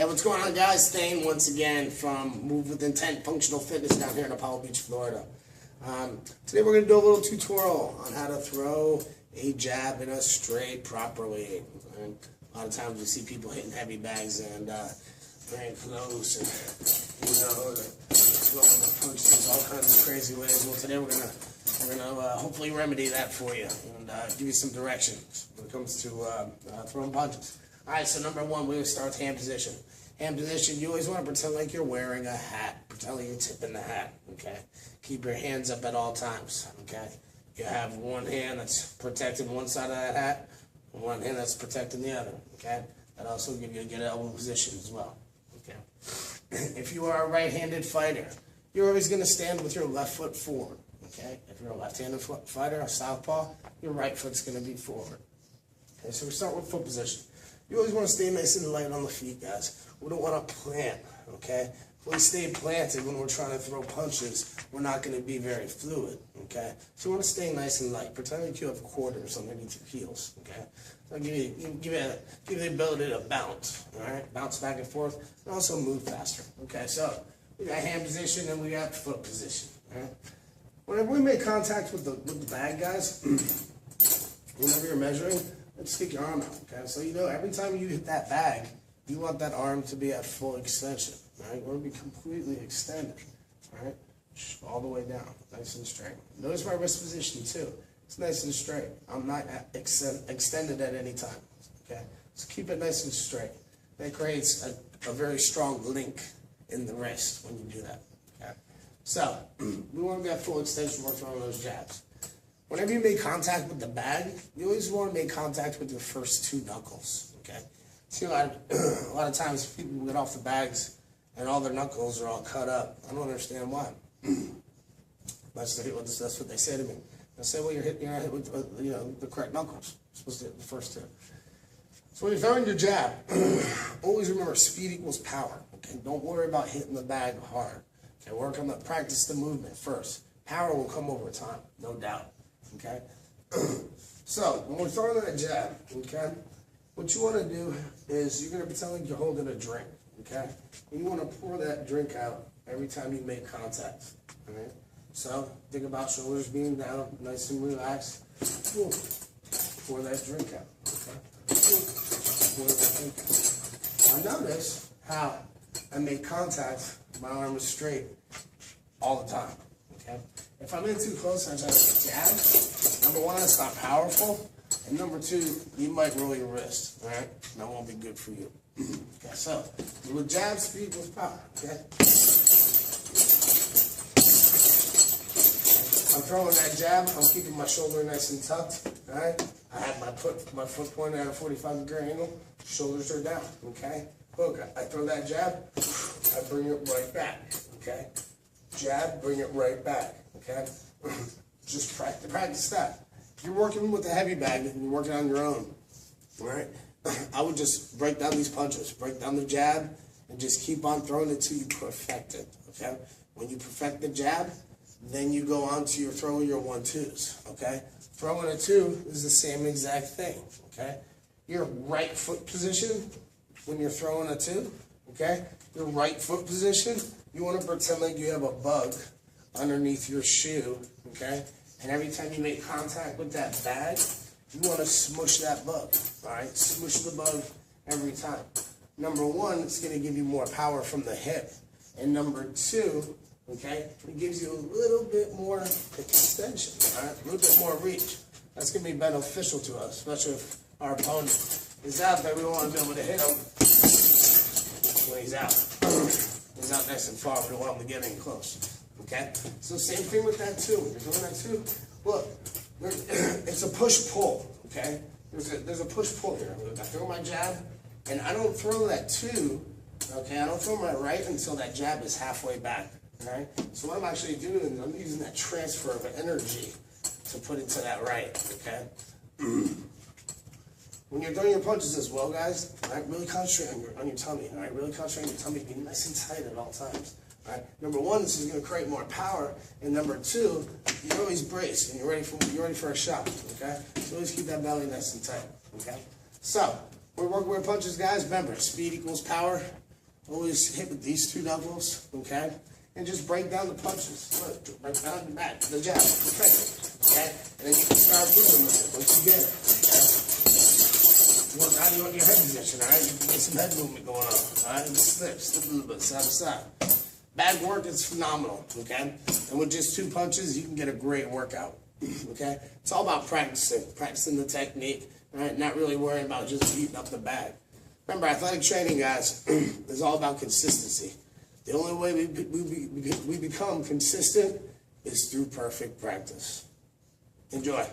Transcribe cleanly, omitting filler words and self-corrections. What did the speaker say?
Hey, what's going on, guys? Thayne once again from Move With Intent Functional Fitness down here in Apollo Beach, Florida. Today we're going to do a little tutorial on how to throw a jab in a straight properly. And a lot of times we see people hitting heavy bags and very close and, throwing the punches all kinds of crazy ways. Well, today we're gonna hopefully remedy that for you and give you some direction when it comes to throwing punches. Alright, so number one, we're going to start with hand position. Hand position, you always want to pretend like you're wearing a hat. Pretend like you're tipping the hat, okay? Keep your hands up at all times, okay? You have one hand that's protecting one side of that hat, and one hand that's protecting the other, okay? That also will give you a good elbow position as well, okay? If you are a right-handed fighter, you're always going to stand with your left foot forward, okay? If you're a left-handed fighter, a southpaw, your right foot's going to be forward. Okay, so we start with foot position. You always want to stay nice and light on the feet, guys. We don't want to plant, okay? If we stay planted when we're trying to throw punches, we're not going to be very fluid, okay? So you want to stay nice and light. Pretend like you have quarters underneath your heels, okay? So give you the ability to bounce, all right? Bounce back and forth, and also move faster, okay? So we got hand position and we got foot position, all right? Whenever we make contact with the bag, guys, whenever you're measuring, let's stick your arm out, okay? So every time you hit that bag, you want that arm to be at full extension, right? Or be completely extended, all right? All the way down, nice and straight. Notice my wrist position too. It's nice and straight. I'm not extended at any time, okay? So keep it nice and straight. That creates a very strong link in the wrist when you do that, okay? So we want to get full extension when we're throwing those jabs. Whenever you make contact with the bag, you always want to make contact with your first two knuckles, okay? See, a lot of times people get off the bags and all their knuckles are all cut up. I don't understand why. That's what they say to me. They say, well, you're not hit with the correct knuckles. You're supposed to hit the first two. So when you're throwing your jab, always remember speed equals power, okay? Don't worry about hitting the bag hard. Okay, practice the movement first. Power will come over time, no doubt. Okay, so when we're throwing that jab, okay, what you want to do is you're going to pretend like you're holding a drink, okay, and you want to pour that drink out every time you make contact, all right? So think about shoulders being down, nice and relaxed. Pour that drink out, okay? Pour that drink out. Now notice how I make contact, my arm is straight all the time, okay? If I'm in too close and I try to jab, number one, it's not powerful, and number two, you might roll your wrist, all right? And that won't be good for you. Okay, so with jab, speed equals power, okay? I'm throwing that jab, I'm keeping my shoulder nice and tucked, all right? I have my foot pointed at a 45-degree angle, shoulders are down, okay? Look, I throw that jab, I bring it right back, okay? Jab, bring it right back, okay? Just practice that. If you're working with a heavy bag and you're working on your own, all right? I would just break down these punches, break down the jab, and just keep on throwing it till you perfect it, okay? When you perfect the jab, then you go on to throwing your 1-2s, okay? Throwing a 2 is the same exact thing, okay? Your right foot position, when you're throwing a 2, okay? Your right foot position, you want to pretend like you have a bug underneath your shoe, okay? And every time you make contact with that bag, you want to smush that bug, all right? Smush the bug every time. Number one, it's going to give you more power from the hip. And number two, okay, it gives you a little bit more extension, all right? A little bit more reach. That's going to be beneficial to us, especially if our opponent is out there. We want to be able to hit him when he's out. He's out nice and far. We don't want him to get in close. Okay? So same thing with that too. When you're doing that too, look, it's a push-pull. Okay? There's a push-pull here. I throw my jab, and I don't throw that 2. Okay? I don't throw my right until that jab is halfway back. Alright? So what I'm actually doing is I'm using that transfer of energy to put into that right. Okay? When you're throwing your punches as well, guys, all right, really concentrate on your tummy. All right, really concentrate on your tummy. Be nice and tight at all times. All right. Number one, this is going to create more power, and number two, you always brace and you're ready for a shot. Okay, so always keep that belly nice and tight. Okay, so we're working with punches, guys. Remember, speed equals power. always hit with these two knuckles, okay? And just break down the punches. Look, break down the back, the jab, okay? And then you can start moving with it once you get it, okay? Work out your head position, all right? You can get some head movement going on, all right? Just slip a little bit, side to side. Bag work is phenomenal, okay? And with just two punches, you can get a great workout, okay? It's all about practicing the technique, all right? Not really worrying about just beating up the bag. Remember, athletic training, guys, is all about consistency. The only way we become consistent is through perfect practice. Enjoy.